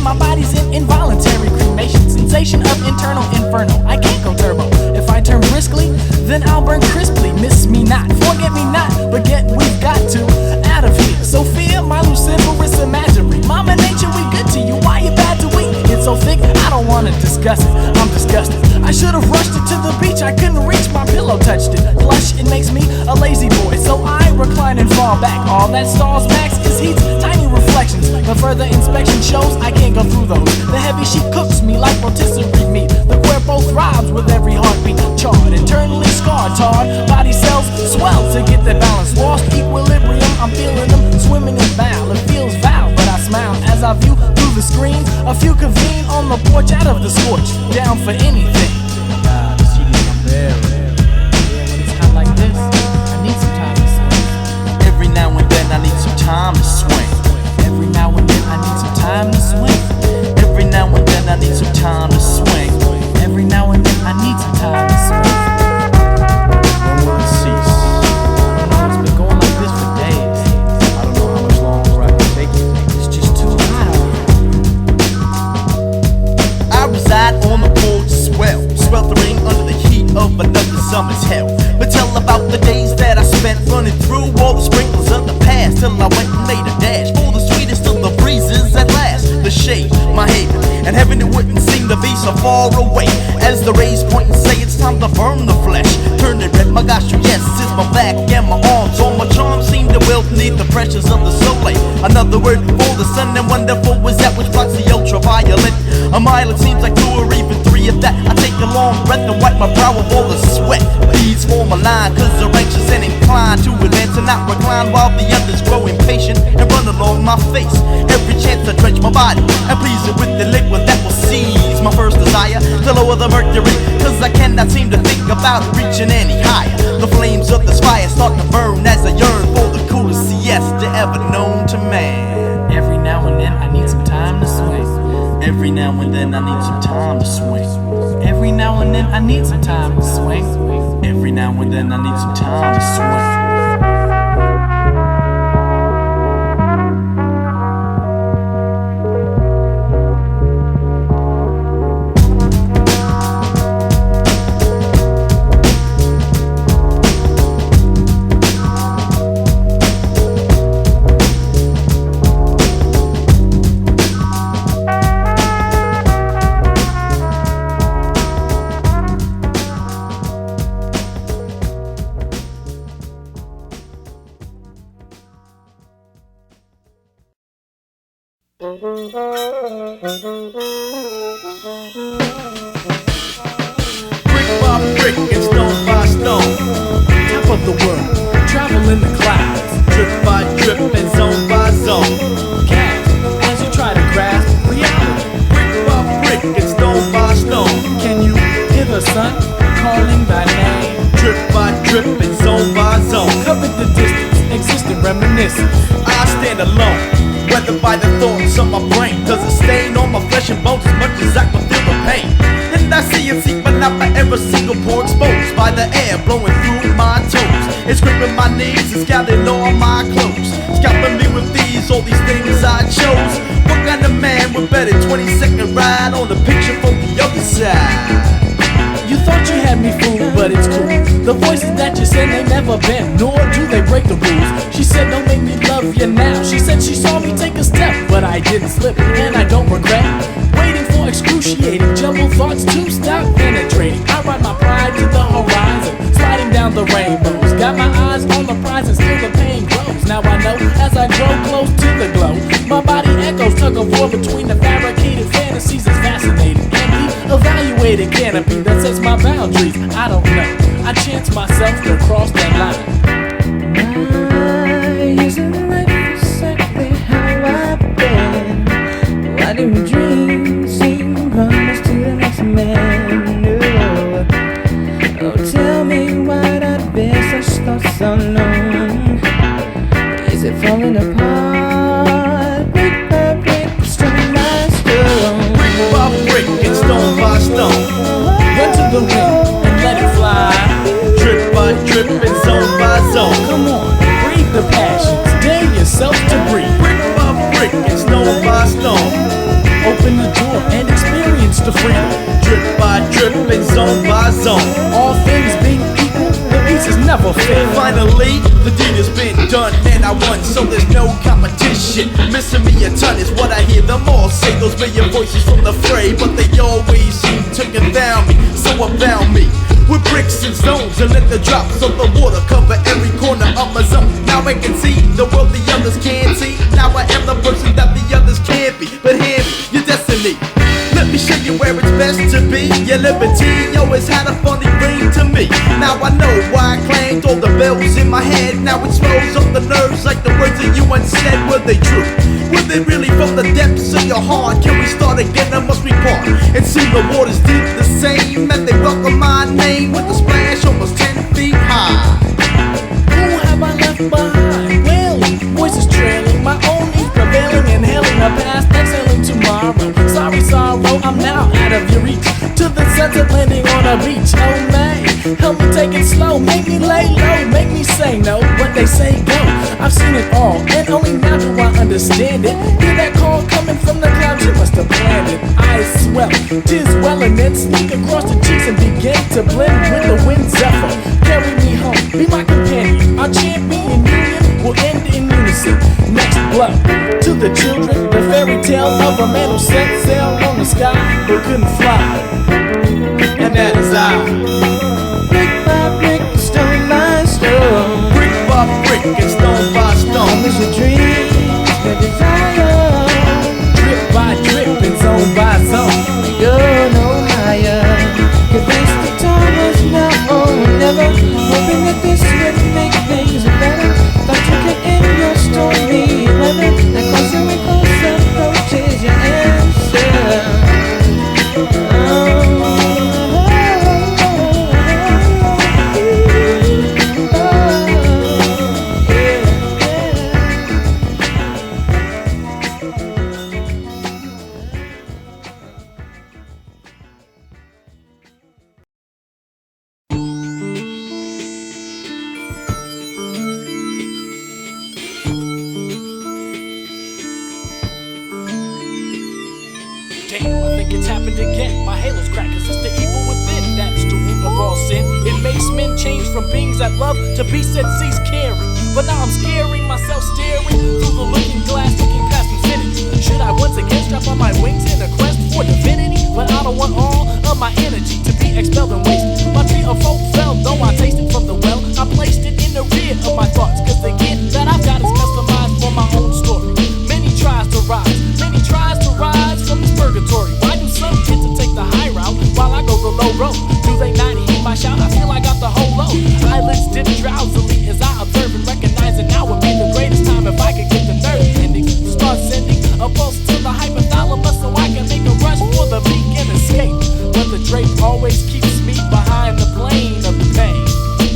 my body's in involuntary cremation. Sensation of internal inferno, I can't go turbo. If I turn briskly, then I'll burn crisply. Miss me not, forget me not, but get we've got to out of here. Sophia, my luciferous imagery. Mama nature, we good to you, why you bad to we? It's so thick, I don't wanna discuss it, I'm disgusted. I should've rushed it to the beach, I couldn't reach, my pillow touched it. Plush, it makes me a lazy boy, so I recline and fall back. All that stalls max is heat's tiny reflections, but further inspection shows I can't go through those. The heavy sheet cooks me like rotisserie meat. The cuerpo throbs with every heartbeat. Charred, internally scarred, tarred. Body cells swell to get that balance. Lost equilibrium, I'm feeling them swimming in bile. It feels foul, but I smile as I view through the screen. A few convene on the porch out of the scorch, down for anything. God, the CDs I'm there. Yeah, when it's hot like this, I need some time to swing. Every now and then I need some time to swing. Every now and then I need some time to swing. Every now and then I need some time to swing. Every now and then I need some time to swing. When will it cease? You know, it's been going like this for days. I don't know how much longer I can take it. It's just too hot out here. I reside on the porch swell, sweltering under the heat of another summer's hell. But tell about the days that I spent running through all the sprinklers of the past, till I went and made a dash for the sweetest of the breezes at last. The shade, my haven, and heaven it wouldn't seem to be so far away. As the rays point and say it's time to burn the flesh, turn it red, my gosh, yes, it's my back and my arms. All my charms seem to wilt beneath the pressures of the soleil. Another word for the sun, and wonderful is that which blocks the ultraviolet. A mile, it seems like 2 or even 3 of that. I take a long breath and wipe my brow of all the sweat. These form a line, cause they're anxious and inclined to advance and not recline, while the others grow impatient and run along my face. Every chance to drench my body and please it with the liquid that will seize my first desire to lower the mercury, cause I cannot seem to think about reaching any higher. The flames of this fire start to burn as I yearn for the coolest siesta ever known to man. Every now and then I need some time to swing. Every now and then I need some time to swing. Every now and then I need some time to swing. Every now and then I need some time to swing. Brick by brick and stone by stone, Top of the world, travel in the clouds. drip by drip and zone by zone. Cast as you try to grasp reality. Brick by brick and stone by stone. Can you hear the sun calling thy name? Drip by drip and zone by zone. Covered the distance, existing reminiscence. I stand alone, weathered by the thoughts of my brain. Does it stain on my flesh and bones as much as I can feel the pain? And I see it seep, but not by every single pore exposed by the air blowing through my toes. It's gripping my knees and scalding all my clothes. Scalping me with all these things I chose. What kind of man would bet a 20-second ride on the picture from the other side? You thought you had me fooled, but it's cool. The voices that you send, they never bend, nor do they break the rules. She said, don't make me love you now. She said she saw me take a step, but I didn't slip, and I don't regret waiting for excruciating jumbled thoughts to stop penetrating. I ride my pride to the horizon, sliding down the rainbows. Got my eyes on the prize and still the pain grows. Now I know as I grow close to the glow, my body echoes tug of war between the fabricated fantasies. It's fascinating. Evaluated canopy that sets my boundaries. I don't know, I chance myself to cross that line. Why isn't life exactly how I've been? Why do dreams seem promised to the next man? Oh, tell me why I've been such thoughts unknown. Is it falling apart? Brick by brick, stone by stone. Brick by brick and stone by stone. Run to the wind and let it fly. Drip by drip and zone by to freedom. Drip by drip and zone by zone. All things being equal, the peace is never fair. Finally, the deed has been done and I won, so there's no competition. Missing me a ton is what I hear them all say. Those million voices from the fray, but they always seem to confound me. So I found me with bricks and stones and let the drops of the water cover every corner of my zone. Now I can see the world the others can't see. Now I am the person that the others can't be. But hand me your destiny. Let me show you where it's best to be. Your liberty always had a funny ring to me. Now I know why I claimed all the bells in my head. Now it swells up the nerves like the words that you once said. Were they true? Were they really from the depths of your heart? Can we start again or must we part? And see the waters deep the same, and they welcome my name with a splash almost 10 feet high. Who have I left behind? Wailing, voices trailing, my own needs prevailing, inhaling the past, exhaling tomorrow. Sorry, sorrow, I'm now out of your reach. To the sunset landing on a beach. Oh man, help me take it slow, make me lay low, make me say no, but they say go. I've seen it all, and only now do I understand it. Hear that call coming from the clouds, you must have planned it. Eyes swell, tears well, and then sneak across the cheeks and begin to blend with the wind. Zephyr, carry me home, be my companion. Our champion union will end in unison. Next blow to the children, the fairy tale of a man who set sail on the sky but couldn't fly. And that is I. Brick by brick, stone by stone. Brick by brick and stone by stone. It's your dreams, your desire. Drip by drip and zone by zone. We go no higher. Cause thanks to time was now or never. Hoping that this would make things better. Thought you could end your story 11. And closer and closer approaches your answer. Damn, I think it's happened again. My halo's cracked, cause it's the evil within. That's the root of all sin. It makes men change from beings that love to beasts that cease caring. But now I'm scaring myself, staring through the looking glass, looking past infinity. Should I once again strap on my wings in a quest for divinity? But I don't want all of my energy to be expelled and wasted. My tree of hope fell, though I tasted from the well. I placed it in the rear of my thoughts, cause the gift that I've got is customized for my own story. Many tries to rise from this purgatory. Why do some get to take the high route while I go the low road? Do they not heed my shout? I feel I got the whole load. Eyelids dip drowsily as I observe and recognize it. Now would be the greatest time if I could get the nerve ending to start sending a pulse to the hypothalamus so I can make a rush for the peak and escape. But the drape always keeps me behind the plane of the pain.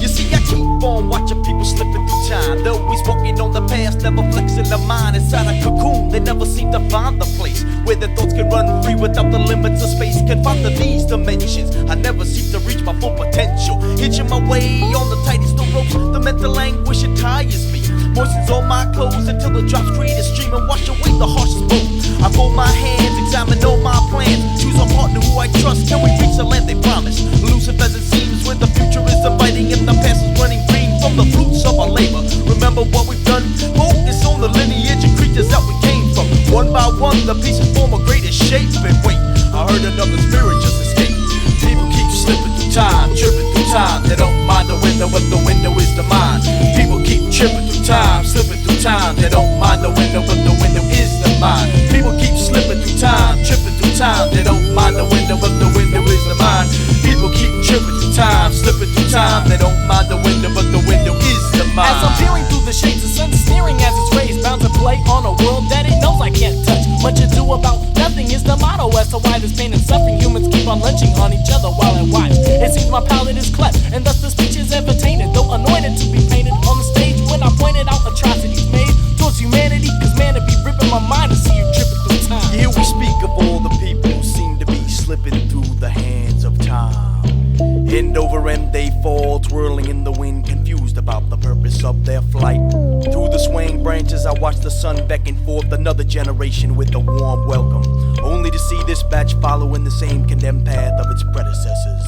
You see, I keep on watching people slipping through time. They're always walking on the past, never flexing their mind. Inside a cocoon, they never seem to find the place where their thoughts can run free without the limits of space. Confined to these dimensions, I never seem to reach my full potential. Hitching my way on the tightest of ropes, the mental anguish, it tires me. Moistens all my clothes until the drops create a stream and wash away the harshest blow. I fold my hands, examine all my plans, choose a partner who I trust till we reach the land they promise. Elusive as it seems, when the future is inviting and the past is running green from the fruits of our labor. Remember what we've done, focus on the lineage of creatures that we came from. One by one, the pieces form a greater shape. And wait, I heard another spirit just escape. People keep slipping through time, tripping through time. They don't mind the window, but the window is the mind. People keep tripping through time, slipping through time. They don't mind the window, but the window is the mind. People keep slipping through time, tripping through time. They don't mind the window, but the window is the mind. People keep tripping through time, slipping through time. They don't mind the window, but the window is the mind. As I'm peering through the shades, the sun sneering as its rays, bound to play on a world that it knows I can't touch. Much ado about nothing is the motto as to why this pain and suffering humans keep on lynching on each other while I watch. It seems my palate is cleft, and thus the speech is ever tainted, though anointed to be painted on the stage when I pointed out atrocities made towards humanity. Cause man, it be ripping my mind to see you tripping through time. Here we speak of all the people who seem to be slipping through the hands of time. End over end they fall, twirling in the wind, confused about the purpose of their flight. Through the swaying brain branches, I watch the sun beckon forth another generation with a warm welcome, only to see this batch following the same condemned path of its predecessors.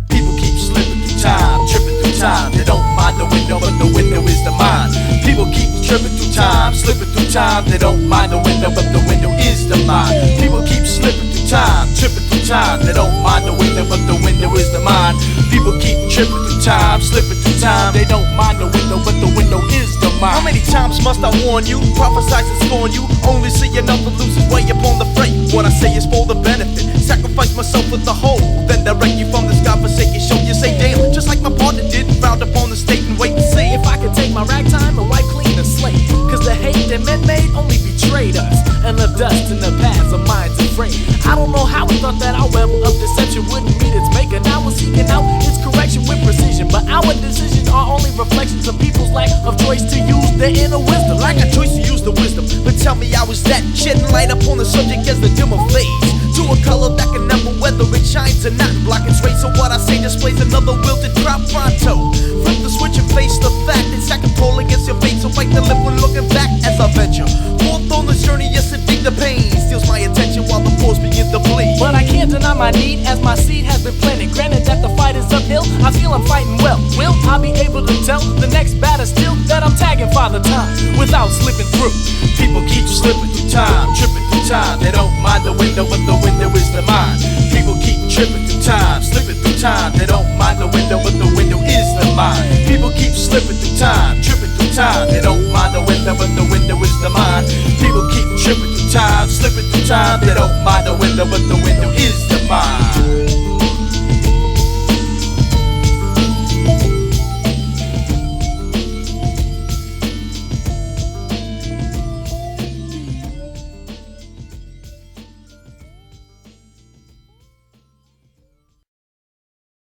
People keep slipping through time, tripping through time. They don't mind the window, but the window is the mind. People keep tripping through time, slipping through time. They don't mind the window, but the window is the mind. People keep slipping through time, tripping through time. They don't mind the window, but the window is the mind. People keep tripping through time, slipping through time. They don't mind the window, but the window is the mind. How many times must I warn you, prophesize and scorn you, only see another loses way upon the freight? What I say is for the benefit, sacrifice myself with the whole, then direct you from this godforsaken show. You say damn, just like my partner did, frowned upon the state and wait and see If I could take my ragtime and wipe clean the slate, cause the hate that men made only betrayed us and left dust in the paths of minds afraid. I don't know how we thought that our web of deception wouldn't meet its maker. Now we're seeking out its correction with precision, but our decisions are only reflections of people's lack of choice to use their inner wisdom. Like a choice to use the wisdom, but tell me how is that shedding light upon the subject as the dimmer fades to a color that can never whether it shines or not. Block its rays, so what I say displays another wilted drop pronto. Flip the switch and face the fact it's not control against your fate, so bite the lip when looking back as I venture forth on this journey. Yes, indeed, the pain steals my attention while the pores begin to bleed. But I can't deny my need as my seed has been planted. Granted that the fight is uphill, I feel I'm fighting well. Will I be able to tell the next batter still that I'm tagging Father Time without slipping through? People keep slipping through time, tripping through time. They don't mind the window, but the window is the mind. People keep tripping through time, slipping through time. They don't mind the window, but the window is the mind. People keep slipping through time, tripping through time. They don't mind the window, but the window is the mind. People keep tripping through time, slipping through time. They don't mind the window, but